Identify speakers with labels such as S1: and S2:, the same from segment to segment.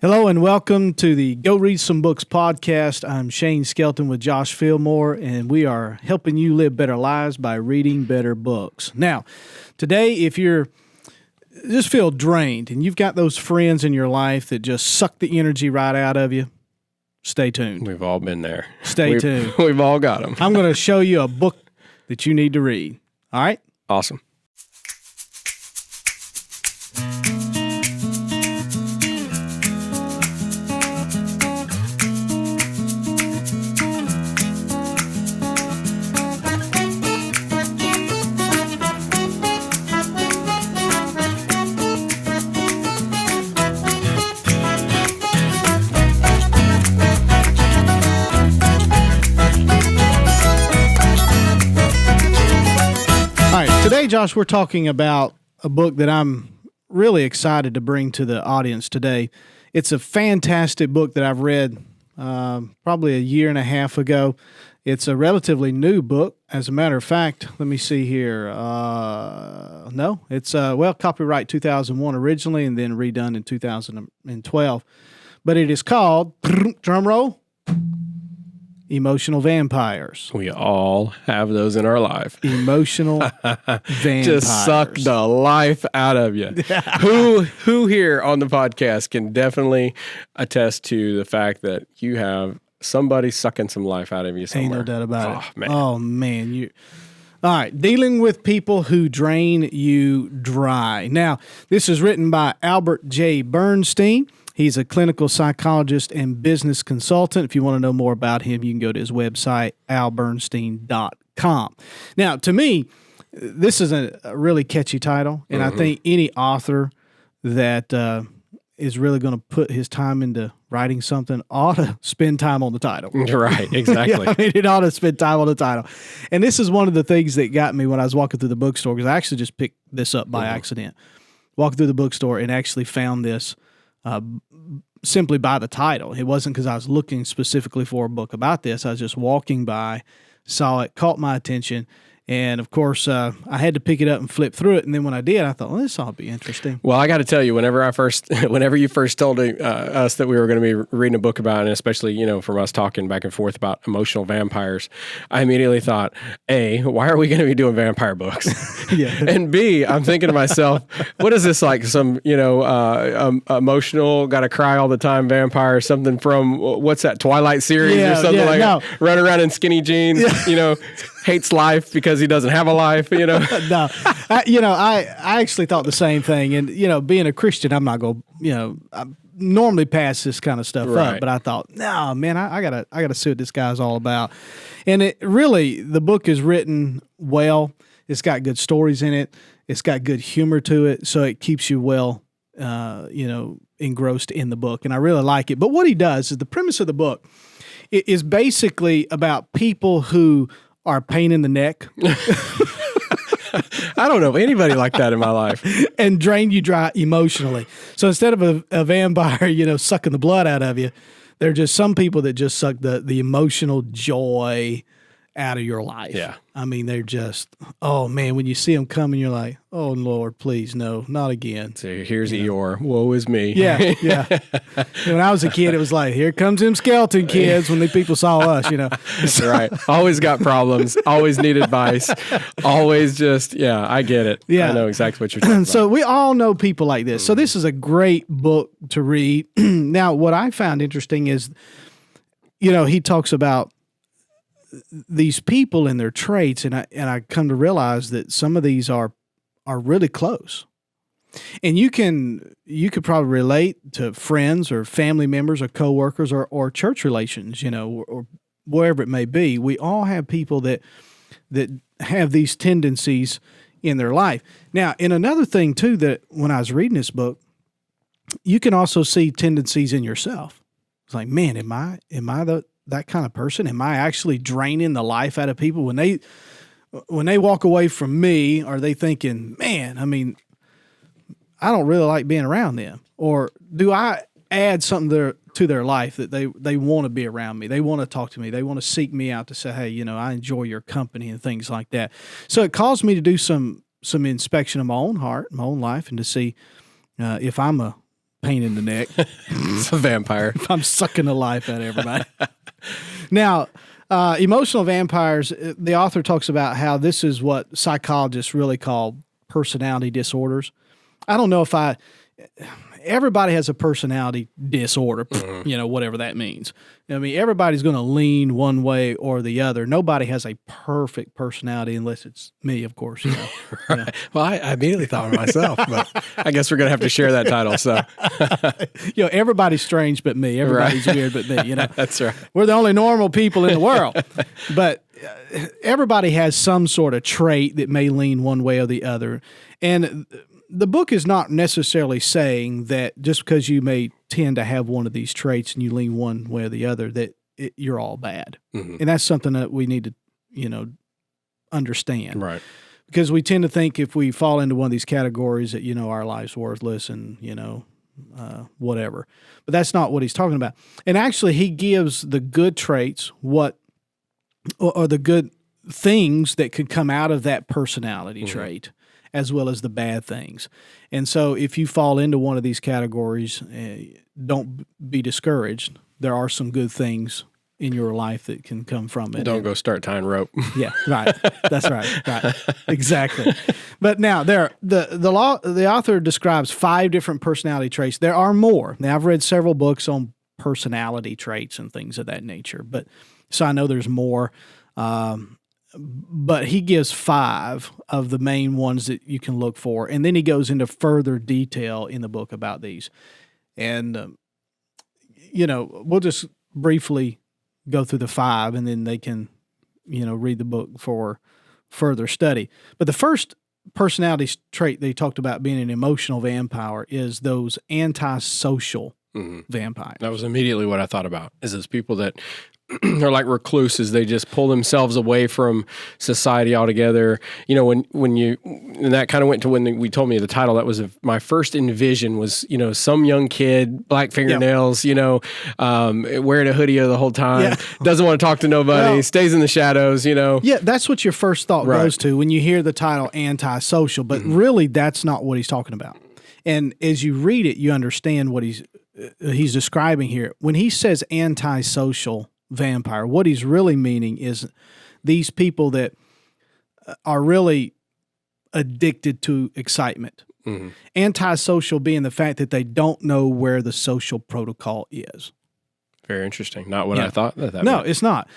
S1: Hello and welcome to the Go Read Some Books podcast. I'm Shane Skelton with Josh Fillmore, and we are helping you live better lives by reading better books. Now, today, if you're just feel drained and you've got those friends in your life that just suck the energy right out of you, stay tuned.
S2: We've all been there.
S1: Stay tuned.
S2: We've all got them.
S1: I'm going to show you a book that you need to read. All right?
S2: Awesome.
S1: Today, Josh, we're talking about a book that I'm really excited to bring to the audience today. It's a fantastic book that I've read probably a year and a half ago. It's a relatively new book. As a matter of fact, let me see here. It's copyright 2001 originally and then redone in 2012. But it is called, drumroll, Emotional Vampires.
S2: We all have those in our life.
S1: Emotional vampires.
S2: Just suck the life out of you. Who here on the podcast can definitely attest to the fact that you have somebody sucking some life out of you somewhere?
S1: Ain't no doubt about it.
S2: Man.
S1: Oh, man. All right. Dealing with people who drain you dry. Now, this is written by Albert J. Bernstein. He's a clinical psychologist and business consultant. If you want to know more about him, you can go to his website, albernstein.com. Now, to me, this is a really catchy title, and I think any author that is really going to put his time into writing something ought to spend time on the title.
S2: Right, exactly.
S1: It ought to spend time on the title. And this is one of the things that got me when I was walking through the bookstore, because I actually just picked this up by accident. Walking through the bookstore and actually found this simply by the title. It wasn't because I was looking specifically for a book about this. I was just walking by, saw it, caught my attention, and of course, I had to pick it up and flip through it. And then when I did, I thought, well, this ought to be interesting.
S2: Well, I got to tell you, whenever you first told us that we were going to be reading a book about, and especially, from us talking back and forth about emotional vampires, I immediately thought, A, why are we going to be doing vampire books?
S1: Yeah.
S2: And B, I'm thinking to myself, what is this, like some, emotional, got to cry all the time vampire, something from, what's that, Twilight series or something that? Run around in skinny jeans, hates life because he doesn't have a life,
S1: No, I actually thought the same thing. And, being a Christian, I'm not going to, I normally pass this kind of stuff up, but I thought, no, man, I gotta see what this guy's all about. And it really, the book is written well. It's got good stories in it. It's got good humor to it. So it keeps you well, engrossed in the book. And I really like it. But what he does is the premise of the book is basically about people who are a pain in the neck.
S2: I don't know anybody like that in my life.
S1: And drain you dry emotionally. So instead of a vampire, sucking the blood out of you, there are just some people that just suck the emotional joy out of your life.
S2: Yeah.
S1: I mean, they're just, oh man, when you see them coming, you're like, oh Lord, please, no, not again.
S2: So here's Eeyore. Woe is me.
S1: Yeah. When I was a kid, it was like, here comes them skeleton kids when the people saw us,
S2: That's right. Always got problems. Always need advice. Always just, I get it.
S1: Yeah.
S2: I know exactly what you're talking about.
S1: So we all know people like this. So this is a great book to read. Now, what I found interesting is, he talks about these people and their traits, and I come to realize that some of these are really close. And you could probably relate to friends or family members or coworkers or church relations, or wherever it may be. We all have people that have these tendencies in their life. Now, in another thing too, that when I was reading this book, you can also see tendencies in yourself. It's like, man, am I that kind of person? Am I actually draining the life out of people when they walk away from me? Are they thinking, man, I mean, I don't really like being around them? Or do I add something to their life that they want to be around me? They want to talk to me. They want to seek me out to say, hey, I enjoy your company and things like that. So it caused me to do some inspection of my own heart, my own life, and to see if I'm a pain in the neck.
S2: It's a vampire.
S1: I'm sucking the life out of everybody. Now, emotional vampires, the author talks about how this is what psychologists really call personality disorders. I don't know if everybody has a personality disorder, whatever that means. I mean, everybody's going to lean one way or the other. Nobody has a perfect personality unless it's me, of course.
S2: Right. Well, I immediately thought of myself, but I guess we're going to have to share that title. So,
S1: everybody's strange but me. Everybody's weird but me.
S2: That's right.
S1: We're the only normal people in the world. But everybody has some sort of trait that may lean one way or the other. And the book is not necessarily saying that just because you may tend to have one of these traits and you lean one way or the other, that you're all bad. Mm-hmm. And that's something that we need to, understand.
S2: Right.
S1: Because we tend to think if we fall into one of these categories that, our life's worthless and, whatever. But that's not what he's talking about. And actually, he gives the good traits, or the good things that could come out of that personality trait, as well as the bad things. And so if you fall into one of these categories, don't be discouraged. There are some good things in your life that can come from it.
S2: Don't go start tying rope.
S1: Yeah, right. That's right. Right. Exactly. But now the author describes 5 different personality traits. There are more. Now I've read several books on personality traits and things of that nature, but so I know there's more. But he gives 5 of the main ones that you can look for. And then he goes into further detail in the book about these. And, we'll just briefly go through the 5 and then they can, read the book for further study. But the first personality trait they talked about being an emotional vampire is those antisocial vampires.
S2: That was immediately what I thought about, is those people that they're like recluses. They just pull themselves away from society altogether. And that kind of went to when we told me the title, that was my first envision was, some young kid, black fingernails, wearing a hoodie the whole time, doesn't want to talk to nobody, stays in the shadows,
S1: Yeah, that's what your first thought goes to when you hear the title antisocial, but really that's not what he's talking about. And as you read it, you understand what he's describing here. When he says antisocial vampire, what he's really meaning is these people that are really addicted to excitement. Mm-hmm. Antisocial being the fact that they don't know where the social protocol is.
S2: Very interesting. Not what I thought that
S1: No,
S2: meant.
S1: It's not.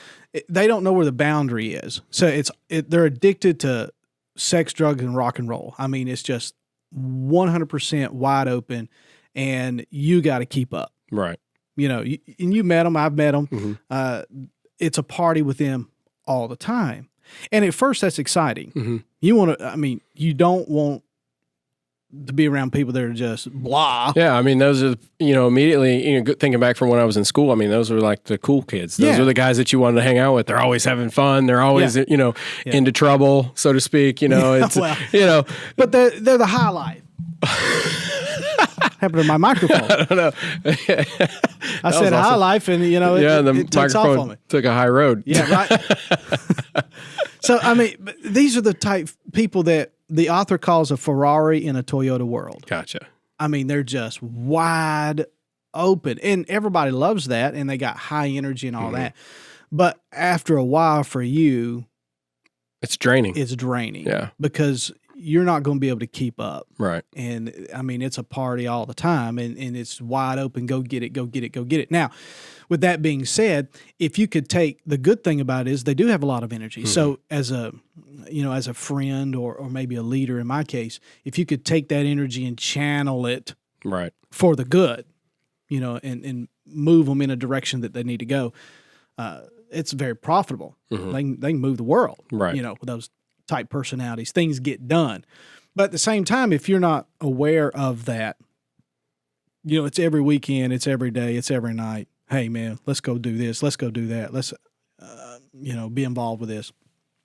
S1: They don't know where the boundary is. So they're addicted to sex, drugs, and rock and roll. I mean, it's just 100% wide open, and you got to keep up.
S2: Right.
S1: And you met them, I've met them. Mm-hmm. It's a party with them all the time. And at first that's exciting. Mm-hmm. You don't want to be around people that are just blah.
S2: Yeah. I mean, those are, immediately, thinking back from when I was in school, I mean, those were like the cool kids. Those are the guys that you wanted to hang out with. They're always having fun. They're always, into trouble, so to speak, it's,
S1: but they're the highlight. Happened to my microphone.
S2: I don't know.
S1: I said high life, and
S2: the
S1: takes off
S2: microphone
S1: on me.
S2: Took a high road.
S1: Yeah, right. So I mean, these are the type people that the author calls a Ferrari in a Toyota world.
S2: Gotcha.
S1: I mean, they're just wide open, and everybody loves that, and they got high energy and all that. But after a while, for you,
S2: it's draining.
S1: Yeah, because you're not going to be able to keep up.
S2: Right.
S1: And I mean, it's a party all the time, and it's wide open. Go get it, go get it, go get it. Now, with that being said, if you could take, the good thing about it is they do have a lot of energy. Mm-hmm. So as a friend or maybe a leader in my case, if you could take that energy and channel it for the good, and move them in a direction that they need to go, it's very profitable. Mm-hmm. They can move the world, with those type personalities. Things get done. But at the same time, if you're not aware of that, it's every weekend, it's every day, it's every night. Hey man, let's go do this. Let's go do that. Let's, be involved with this.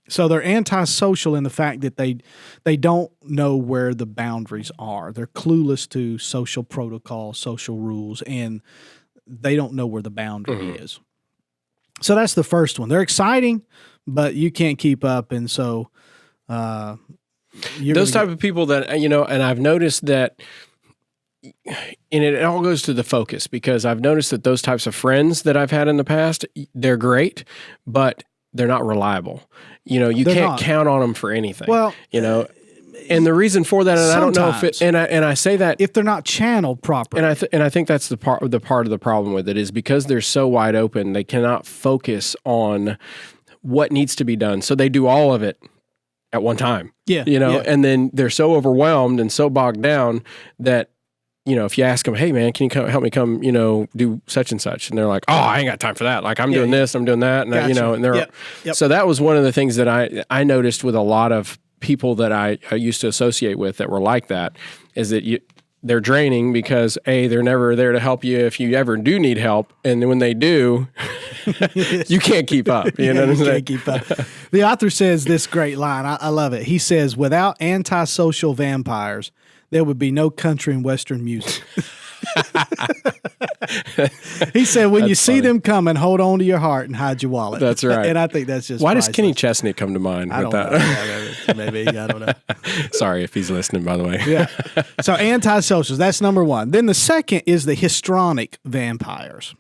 S1: So they're antisocial in the fact that they don't know where the boundaries are. They're clueless to social protocol, social rules, and they don't know where the boundary is. So that's the first one. They're exciting, but you can't keep up. And so,
S2: those type of people that, and I've noticed that and it all goes to the focus, because I've noticed that those types of friends that I've had in the past, they're great, but they're not reliable. You know, you can't count on them for anything.
S1: Well,
S2: you know, and the reason for that, and I don't know if it, and I say that
S1: if they're not channeled properly,
S2: and I think that's the part of the problem with it, is because they're so wide open, they cannot focus on what needs to be done. So they do all of it at one time.
S1: Yeah.
S2: You know, and then they're so overwhelmed and so bogged down that, you know, if you ask them, hey man, can you help me come, you know, do such and such? And they're like, oh, I ain't got time for that. Like I'm doing this, I'm doing that. And
S1: gotcha.
S2: You know, and they're, so that was one of the things that I noticed with a lot of people that I used to associate with that were like that, is that they're draining because they're never there to help you if you ever do need help. And then when they do, you can't keep up. You know what I'm saying?
S1: Can't keep up. The author says this great line. I love it. He says, without antisocial vampires, there would be no country and Western music. He said, when you see them coming, hold on to your heart and hide your wallet.
S2: That's right.
S1: And I think that's just
S2: Why
S1: priceless.
S2: does Kenny Chesney come to mind with that?
S1: Know. Maybe, I don't know.
S2: Sorry if he's listening, by the way.
S1: Yeah. So antisocials, that's number one. Then the second is the histrionic vampires.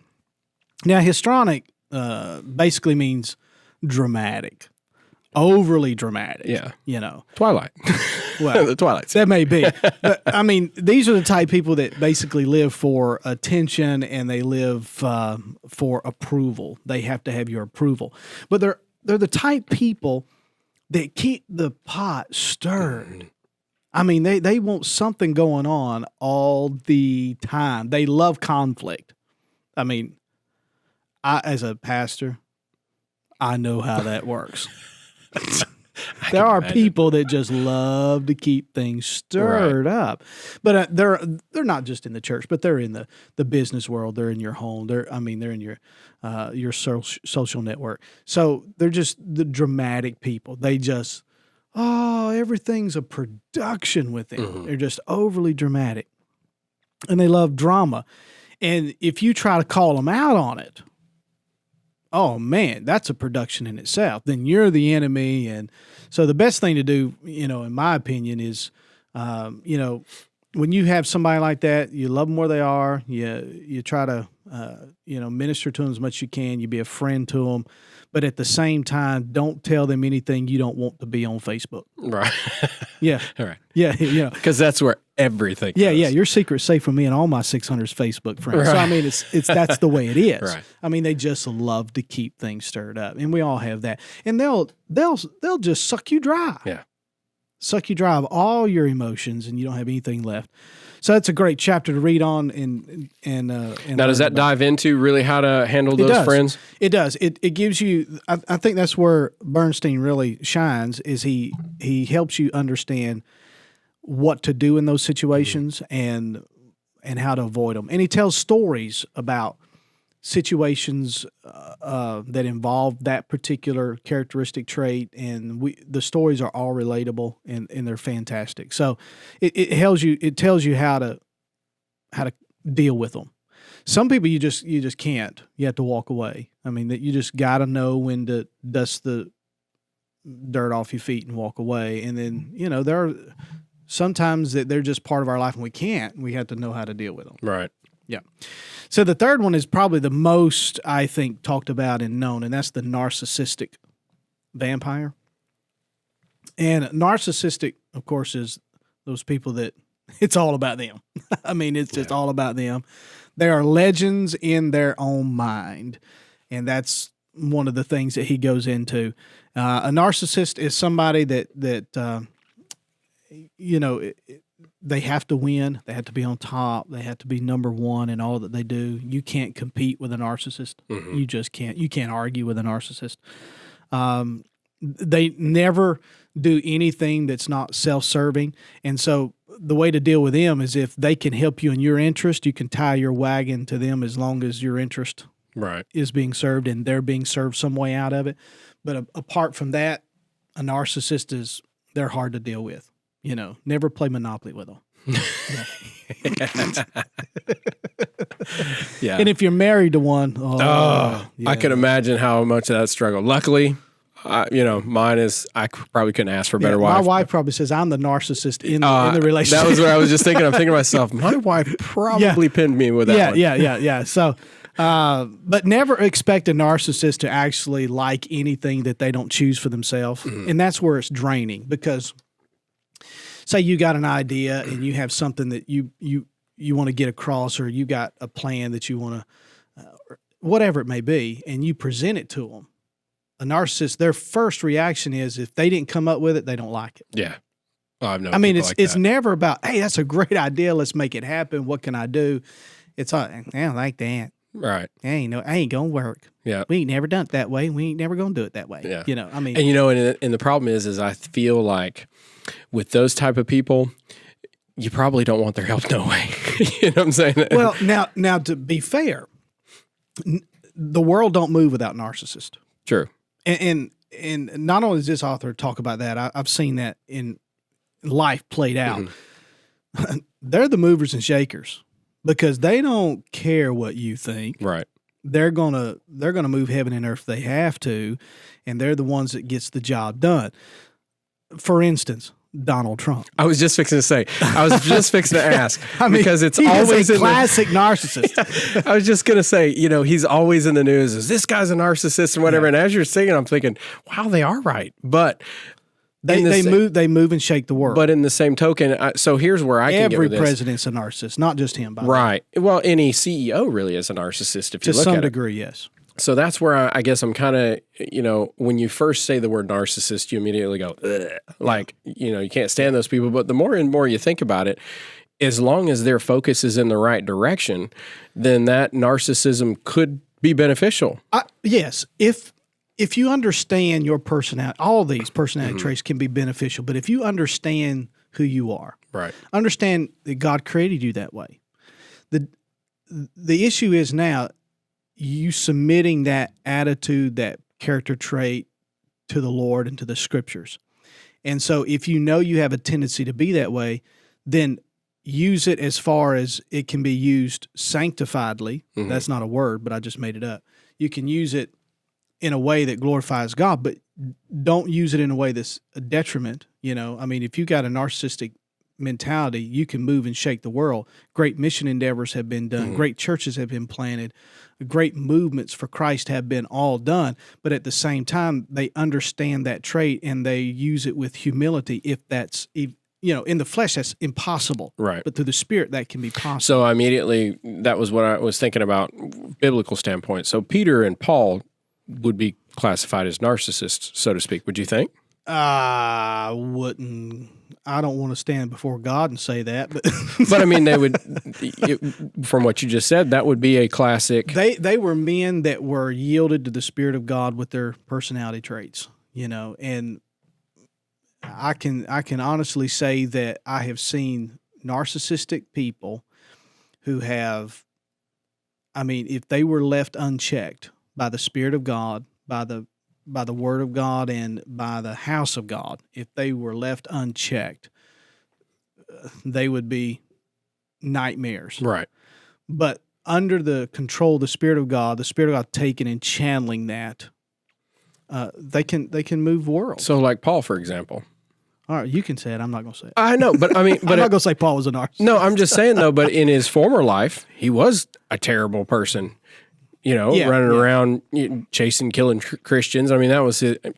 S1: Now, histrionic basically means dramatic. Overly dramatic.
S2: Yeah.
S1: You know.
S2: Twilight.
S1: Well,
S2: the Twilight.
S1: That may be. But, I mean, these are the type of people that basically live for attention, and they live for approval. They have to have your approval. But they're the type people that keep the pot stirred. I mean, they want something going on all the time. They love conflict. I mean, as a pastor, I know how that works. There are people that just love to keep things stirred up, but they're not just in the church, but they're in the business world. They're in your home. They're in your social network. So they're just the dramatic people. They just everything's a production with them. Mm-hmm. They're just overly dramatic, and they love drama. And if you try to call them out on it, oh man, that's a production in itself. Then you're the enemy. And so the best thing to do, you know, in my opinion, is, you know, when you have somebody like that, you love them where they are. You try to, you know, minister to them as much as you can. You be a friend to them. But at the same time, don't tell them anything you don't want to be on Facebook.
S2: Right.
S1: Yeah.
S2: All right.
S1: Yeah. You know.
S2: Because that's where everything goes.
S1: Yeah. Your secret's safe from me and all my 600 Facebook friends. Right. So I mean, it's that's the way it is.
S2: Right.
S1: I mean, they just love to keep things stirred up, and we all have that. And they'll just suck you dry.
S2: Yeah.
S1: Suck you dry of all your emotions, and you don't have anything left. So that's a great chapter to read on. And now,
S2: does that dive into really how to handle those friends?
S1: It does. It gives you. I think that's where Bernstein really shines. Is he helps you understand what to do in those situations and how to avoid them. And he tells stories about situations that involve that particular characteristic trait, and the stories are all relatable and they're fantastic. So it tells you how to deal with them. Some people you just can't. You have to walk away. I mean, that you just got to know when to dust the dirt off your feet and walk away. And then, you know, there are sometimes that they're just part of our life and we can't. We have to know how to deal with them.
S2: Right.
S1: Yeah. So the third one is probably the most, I think, talked about and known, and that's the narcissistic vampire. And narcissistic, of course, is those people that it's all about them. I mean, it's just all about them. They are legends in their own mind, and that's one of the things that he goes into. A narcissist is somebody that you know, they have to win. They have to be on top. They have to be number one in all that they do. You can't compete with a narcissist. Mm-hmm. You just can't. You can't argue with a narcissist. They never do anything that's not self-serving. And so the way to deal with them is if they can help you in your interest, you can tie your wagon to them as long as your interest is being served and they're being served some way out of it. But apart from that, a narcissist they're hard to deal with. You know, never play Monopoly with them.
S2: Yeah.
S1: And if you're married to one,
S2: I can imagine how much of that struggle. Luckily, mine is, I probably couldn't ask for a better wife.
S1: My wife probably says I'm the narcissist in the relationship.
S2: That was what I was just thinking. I'm thinking to myself, my wife probably pinned me with that one.
S1: Yeah. So, but never expect a narcissist to actually like anything that they don't choose for themselves. Mm-hmm. And that's where it's draining, because say you got an idea and you have something that you want to get across, or you got a plan that you want to, whatever it may be, and you present it to them. A narcissist, their first reaction is, if they didn't come up with it, they don't like it.
S2: Yeah. I
S1: mean, it's never about, hey, that's a great idea, let's make it happen. What can I do? It's like, I don't like that.
S2: Right.
S1: I ain't gonna work.
S2: Yeah.
S1: We ain't never done it that way. We ain't never gonna do it that way.
S2: Yeah.
S1: And
S2: the problem is I feel like with those type of people, you probably don't want their help no way. You know what I'm saying?
S1: Well, now to be fair, the world don't move without narcissists.
S2: True.
S1: And not only does this author talk about that, I've seen that in life played out. Mm-hmm. They're the movers and shakers, because they don't care what you think.
S2: Right.
S1: They're gonna move heaven and earth if they have to, and they're the ones that gets the job done. For instance, Donald Trump.
S2: I was just fixing to say. I was just fixing to ask. Because it's always
S1: a classic narcissist.
S2: I was just going to say, he's always in the news. Is this guy's a narcissist and whatever? Yeah. And as you're saying, I'm thinking, wow, they are right. But
S1: they move and shake the world.
S2: But in the same token, so here's where I can get with this.
S1: Every president's a narcissist, not just him.
S2: Right. Well, any CEO really is a narcissist if you look at it.
S1: To some degree, yes.
S2: So that's where I guess I'm kind of, when you first say the word narcissist, you immediately go, ugh. Like, you can't stand those people. But the more and more you think about it, as long as their focus is in the right direction, then that narcissism could be beneficial.
S1: Yes. If you understand your personality, all these personality traits can be beneficial. But if you understand who you are,
S2: right,
S1: understand that God created you that way. The issue is now, you submitting that attitude, that character trait to the Lord and to the scriptures. And so if you know you have a tendency to be that way, then use it as far as it can be used sanctifiedly. Mm-hmm. That's not a word, but I just made it up. You can use it in a way that glorifies God, but don't use it in a way that's a detriment. If you got a narcissistic mentality, you can move and shake the world. Great mission endeavors have been done. Mm-hmm. Great churches have been planted. Great movements for Christ have been all done. But at the same time, they understand that trait and they use it with humility. If that's, in the flesh, that's impossible.
S2: Right.
S1: But through the Spirit, that can be possible.
S2: So immediately, that was what I was thinking about, biblical standpoint. So Peter and Paul would be classified as narcissists, so to speak. Would you think?
S1: I wouldn't. I don't want to stand before God and say that, but
S2: they would. From what you just said, that would be a classic.
S1: They were men that were yielded to the Spirit of God with their personality traits, and I can honestly say that I have seen narcissistic people who have. If they were left unchecked by the Spirit of God, by the Word of God, and by the house of God, if they were left unchecked, they would be nightmares.
S2: Right.
S1: But under the control of the Spirit of God taking and channeling that, they can move worlds.
S2: So like Paul, for example.
S1: All right, you can say it. I'm not going to say it.
S2: I know, but I'm not
S1: going to say Paul was a narcissist.
S2: No, I'm just saying, though, but in his former life, he was a terrible person. Running around chasing, killing Christians. That was it.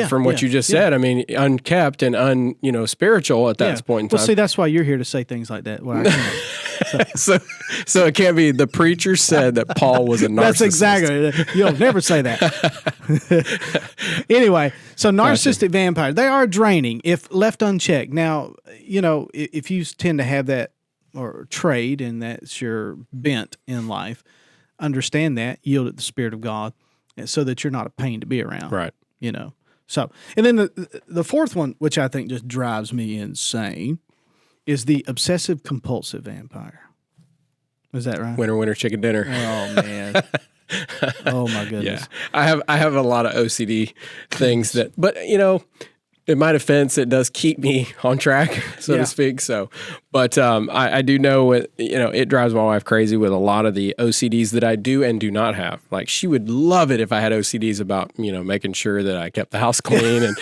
S2: From what you just said. Unkept and spiritual at that point in time.
S1: Well, see, that's why you're here to say things like that. Well,
S2: so it can't be the preacher said that Paul was a narcissist.
S1: That's exactly. You'll never say that. Anyway, so narcissistic vampires, they are draining if left unchecked. Now, if you tend to have that or trait and that's your bent in life, understand that, yield it to the Spirit of God, so that you're not a pain to be around.
S2: Right.
S1: So, and then the fourth one, which I think just drives me insane, is the obsessive compulsive vampire. Is that right?
S2: Winner, chicken dinner.
S1: Oh man. Oh my goodness.
S2: Yeah. I have a lot of OCD things but in my defense, it does keep me on track, so to speak. So, but I do know it drives my wife crazy with a lot of the OCDs that I do and do not have. Like, she would love it if I had OCDs about making sure that I kept the house clean and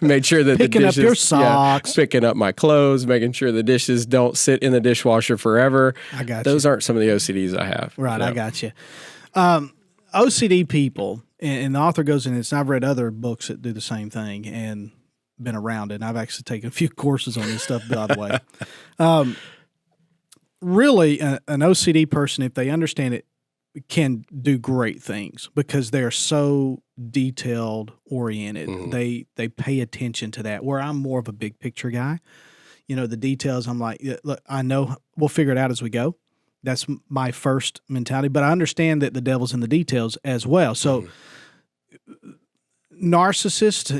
S2: made sure that
S1: picking
S2: the dishes,
S1: up your socks,
S2: picking up my clothes, making sure the dishes don't sit in the dishwasher forever.
S1: I got
S2: Those aren't some of the OCDs I have.
S1: Right, I got you. OCD people, and the author goes in this, and I've read other books that do the same thing and been around it, and I've actually taken a few courses on this stuff, by the way. Really, an OCD person, if they understand it, can do great things because they're so detailed oriented. Mm-hmm. They pay attention to that, where I'm more of a big picture guy. The details, I'm like, look, I know we'll figure it out as we go. That's my first mentality, but I understand that the devil's in the details as well. So narcissists,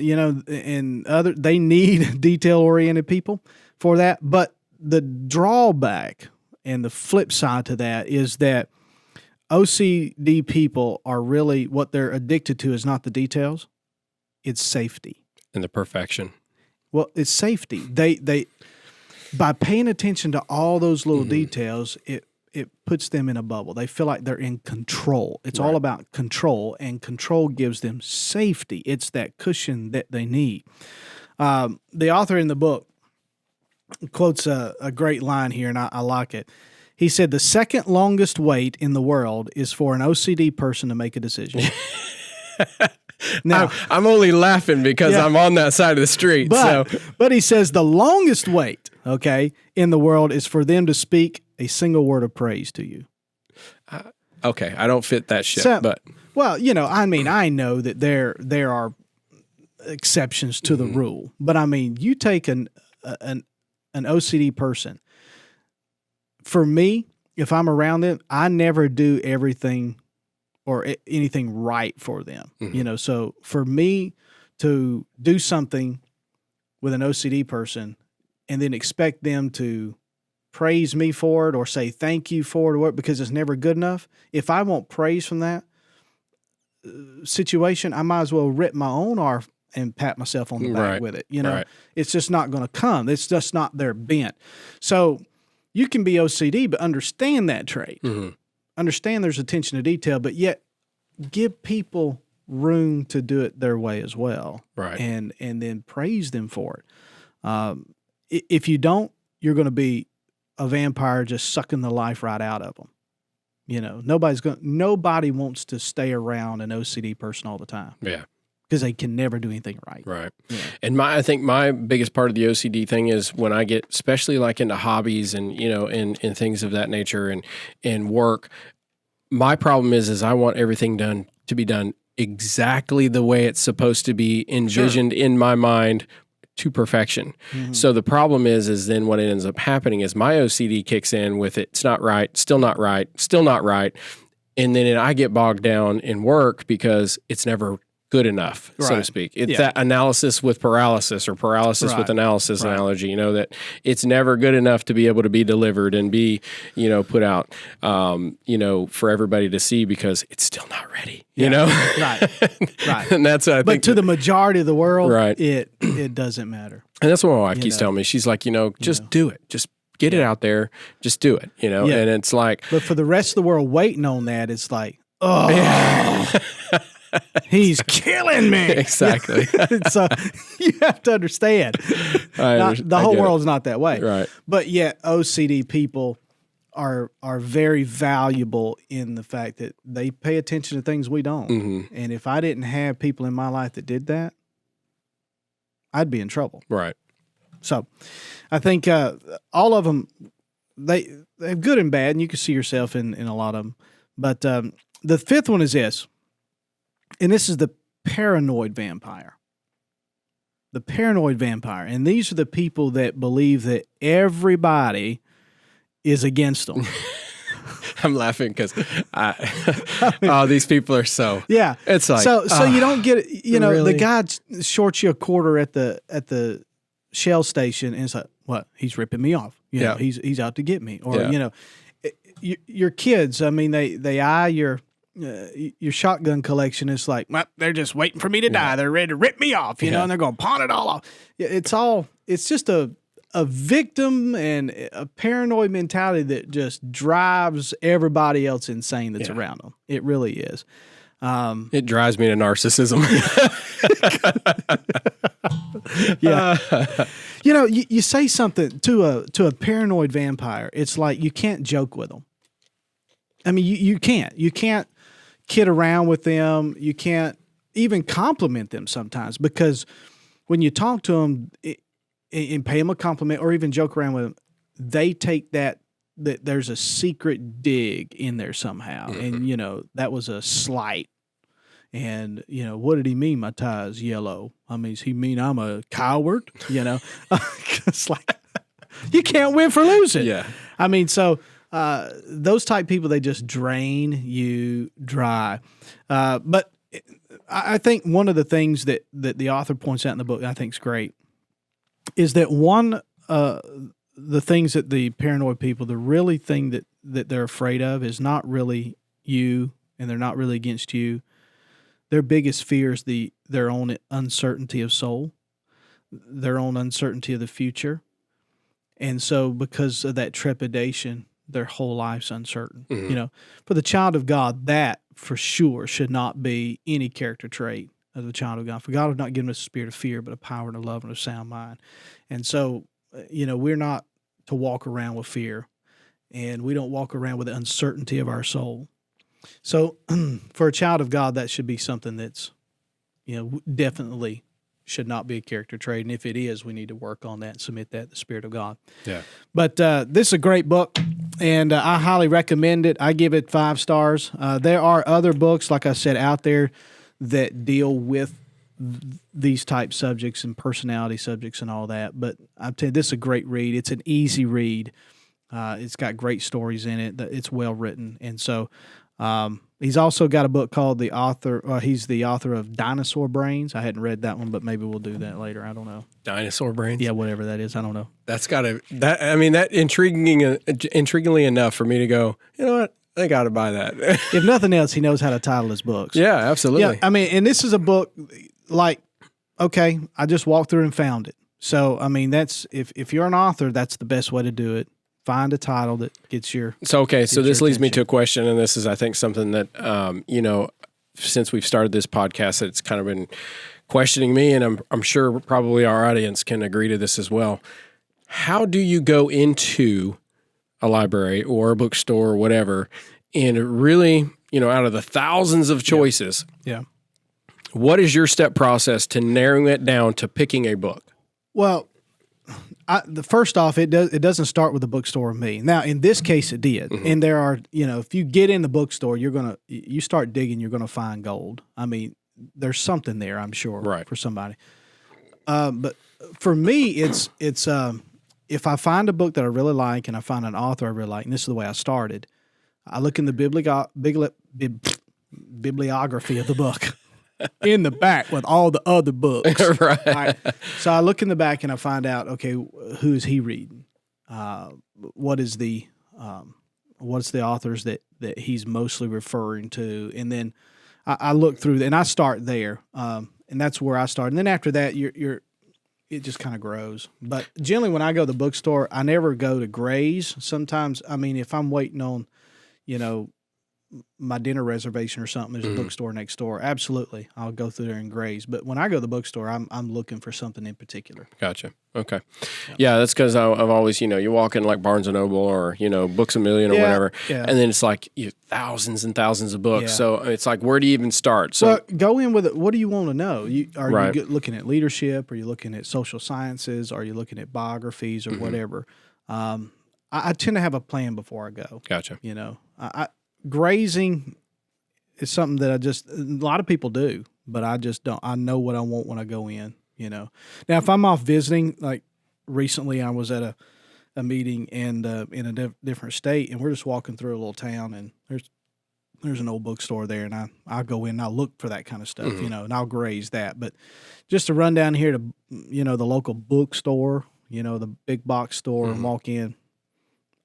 S1: and they need detail-oriented people for that. But the drawback and the flip side to that is that OCD people are really, what they're addicted to is not the details, it's safety.
S2: And the perfection.
S1: Well, it's safety. They by paying attention to all those little details, it puts them in a bubble. They feel like they're in control. It's all about control, and control gives them safety. It's that cushion that they need. The author in the book quotes a great line here, and I like it. He said, "The second longest wait in the world is for an OCD person to make a decision." Now,
S2: I'm only laughing because I'm on that side of the street.
S1: But he says the longest wait, in the world is for them to speak a single word of praise to you.
S2: Okay, I don't fit that shit. But
S1: I know that there are exceptions to the rule, but I mean, you take an OCD person. For me, if I'm around them, I never do everything or anything right for them. So for me to do something with an OCD person and then expect them to praise me for it or say thank you for it, or because it's never good enough, if I want praise from that situation, I might as well rip my own arm and pat myself on the back with it. It's just not going to come. It's just not their bent. So you can be OCD, but understand that trait. Understand there's attention to detail, but yet give people room to do it their way as well.
S2: Right.
S1: And then praise them for it. If you don't, you're going to be a vampire just sucking the life right out of them. Nobody wants to stay around an OCD person all the time.
S2: Yeah.
S1: Because they can never do anything right.
S2: Right. Yeah. And I think my biggest part of the OCD thing is when I get, especially like into hobbies and, and things of that nature and work, my problem is I want everything to be done exactly the way it's supposed to be envisioned in my mind to perfection. So the problem is then what ends up happening is my OCD kicks in with it's not right, still not right, still not right. And then I get bogged down in work because it's never good enough, so to speak. It's that analysis with paralysis or paralysis with analysis analogy, that it's never good enough to be able to be delivered and be, put out, for everybody to see because it's still not ready, Right. And that's what I think.
S1: But to the majority of the world, it doesn't matter.
S2: And that's what my wife keeps telling me. She's like, just do it. Just get it out there. Just do it, and it's like.
S1: But for the rest of the world waiting on that, it's like, he's killing me.
S2: Exactly.
S1: So you have to understand. The whole world's not that way.
S2: Right.
S1: But yet OCD people are very valuable in the fact that they pay attention to things we don't. And if I didn't have people in my life that did that, I'd be in trouble.
S2: Right.
S1: So I think all of them, they're good and bad, and you can see yourself in a lot of them. But the fifth one is this. And this is the paranoid vampire. The paranoid vampire. And these are the people that believe that everybody is against them.
S2: I'm laughing because these people are so.
S1: Yeah.
S2: It's like.
S1: So you don't get,
S2: really?
S1: The guy shorts you a quarter at the Shell station, and it's like, what? He's ripping me off. He's out to get me. Or, your kids, I mean, they eye your your shotgun collection is like, well, they're just waiting for me to die. They're ready to rip me off, you know, and they're going to pawn it all off. It's just a victim and a paranoid mentality that just drives everybody else insane that's around them. It really is.
S2: It drives me to narcissism.
S1: You know, you say something to a paranoid vampire. It's like you can't joke with them. I mean, you can't. You can't kid around with them. You can't even compliment them sometimes, because when you talk to them and pay them a compliment or even joke around with them, they take that there's a secret dig in there somehow. And, you know, that was a slight. And, you know, what did he mean my tie is yellow? I mean, does he mean I'm a coward? You know, it's like you can't win for losing.
S2: Yeah.
S1: I mean, so those type people, they just drain you dry. But I think one of the things that the author points out in the book that I think is great is that the things that the paranoid people, the really thing that they're afraid of is not really you, and they're not really against you. Their biggest fear is their own uncertainty of soul, their own uncertainty of the future. And so because of that trepidation, their whole life's uncertain. You know, for the child of God, that for sure should not be any character trait of the child of God. For God has not given us a spirit of fear, but a power and a love and a sound mind. And so, you know, we're not to walk around with fear, and we don't walk around with the uncertainty of our soul. So for a child of God, that should be something that's, you know, definitely should not be a character trait. And if it is, we need to work on that and submit that to the Spirit of God.
S2: Yeah.
S1: But this is a great book, and I highly recommend it. I give it 5 stars. There are other books, like I said, out there that deal with these type subjects and personality subjects and all that. But I'm telling you, this is a great read. It's an easy read. It's got great stories in it. It's well written. And so he's also got a book called he's the author of Dinosaur Brains. I hadn't read that one, but maybe we'll do that later. I don't know.
S2: Dinosaur Brains?
S1: Yeah, whatever that is. I don't know.
S2: That's got to, that intriguingly enough for me to go, you know what? I got to buy that.
S1: If nothing else, he knows how to title his books.
S2: Yeah, absolutely.
S1: Yeah, I mean, and this is a book like, okay, I just walked through and found it. So, I mean, that's, if you're an author, that's the best way to do it. Find a title that gets your...
S2: So this leads me to a question, and this is, I think, something that, you know, since we've started this podcast, it's kind of been questioning me, and I'm sure probably our audience can agree to this as well. How do you go into a library or a bookstore or whatever, and really, you know, out of the thousands of choices, what is your step process to narrowing it down to picking a book?
S1: Well, the first off, it doesn't start with the bookstore or me. Now, in this case, it did. And there are, you know, if you get in the bookstore, you start digging, you're gonna find gold. I mean, there's something there, I'm sure,
S2: right,
S1: for somebody. But for me, it's if I find a book that I really like and I find an author I really like, and this is the way I started, I look in the bibliography of the book. In the back with all the other books.
S2: Right.
S1: All right. So I look in the back and I find out, okay, who is he reading? What's the authors that he's mostly referring to? And then I look through and I start there. And that's where I start. And then after that, it just kind of grows. But generally when I go to the bookstore, I never go to Gray's. Sometimes, I mean, if I'm waiting on, you know, my dinner reservation or something, there's a bookstore next door. Absolutely. I'll go through there and graze. But when I go to the bookstore, I'm looking for something in particular.
S2: Gotcha. Okay. Yeah, that's because I've always, you know, you walk in like Barnes & Noble or, you know, Books A Million or whatever, and then it's like thousands and thousands of books. Yeah. So it's like, where do you even start? So
S1: well, go in with it. What do you want to know? Are you looking at leadership? Are you looking at social sciences? Are you looking at biographies or whatever? I tend to have a plan before I go.
S2: Gotcha.
S1: You know, grazing is something that a lot of people do, but I just don't. I know what I want when I go in, you know. Now, if I'm off visiting, like recently I was at a meeting and in a different state, and we're just walking through a little town, and there's an old bookstore there, and I'll go in and I'll look for that kind of stuff, you know, and I'll graze that. But just to run down here to, you know, the local bookstore, you know, the big box store and walk in,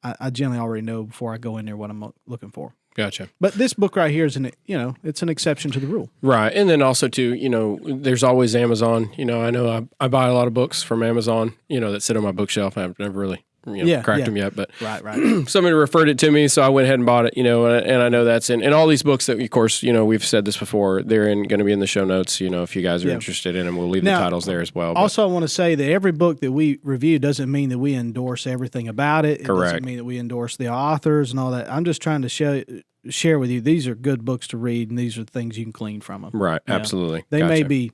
S1: I generally already know before I go in there what I'm looking for.
S2: Gotcha.
S1: But this book right here is it's an exception to the rule.
S2: Right. And then also too, there's always Amazon. I know I buy a lot of books from Amazon, that sit on my bookshelf. I've never really cracked them yet, but
S1: right.
S2: somebody referred it to me, so I went ahead and bought it, and I know that's in, and all these books that, of course, we've said this before, they're going to be in the show notes, if you guys are interested in them, we'll leave the titles there as well.
S1: Also, I want to say that every book that we review doesn't mean that we endorse everything about it. It doesn't mean that we endorse the authors and all that. I'm just trying to share with you, these are good books to read, and these are things you can glean from them.
S2: Right, absolutely.
S1: They may be,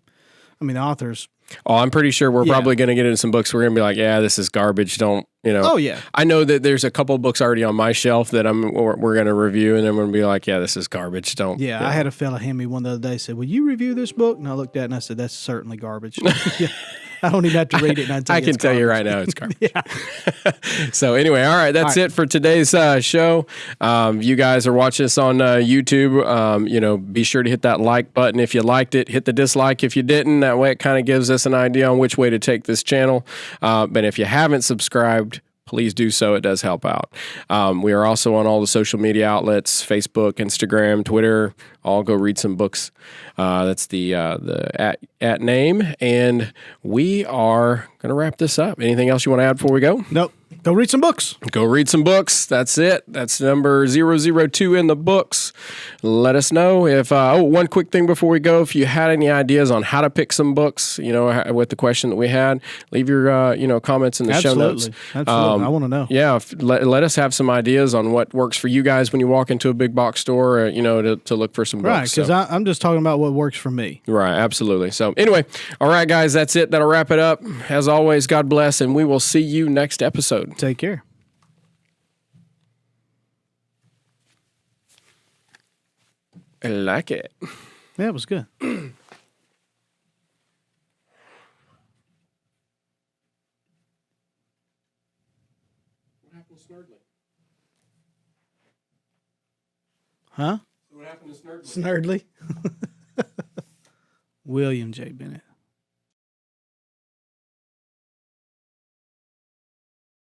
S1: the authors...
S2: Oh, I'm pretty sure we're probably going to get into some books we're going to be like, yeah, this is garbage. Don't,
S1: Oh, yeah.
S2: I know that there's a couple of books already on my shelf that we're going to review, and then we're going to be like, yeah, this is garbage. Don't.
S1: Yeah, I had a fella hand me one the other day, said, will you review this book? And I looked at it and I said, that's certainly garbage. I don't even have to read it. And
S2: I can tell you right now it's garbage.
S1: Yeah.
S2: So anyway, all right, that's it for today's show. You guys are watching us on YouTube. Be sure to hit that like button if you liked it. Hit the dislike if you didn't. That way it kind of gives us an idea on which way to take this channel. But if you haven't subscribed, please do so. It does help out. We are also on all the social media outlets, Facebook, Instagram, Twitter. All go read some books. That's the at name. And we are going to wrap this up. Anything else you want to add before we go?
S1: Nope. Go read some books.
S2: Go read some books. That's it. That's number 002 in the books. Let us know if, one quick thing before we go, if you had any ideas on how to pick some books, with the question that we had, leave your, comments in the show notes.
S1: Absolutely. I want to know.
S2: Yeah. Let us have some ideas on what works for you guys when you walk into a big box store, to look for some books.
S1: Right. Because I'm just talking about what works for me.
S2: Right. Absolutely. So anyway, all right, guys, that's it. That'll wrap it up. As always, God bless, and we will see you next episode.
S1: Take care.
S2: I like it.
S1: Yeah, it was good.
S2: What happened to Snurdly?
S1: Huh?
S2: What happened to Snurdly?
S1: Snurdly? William J. Bennett.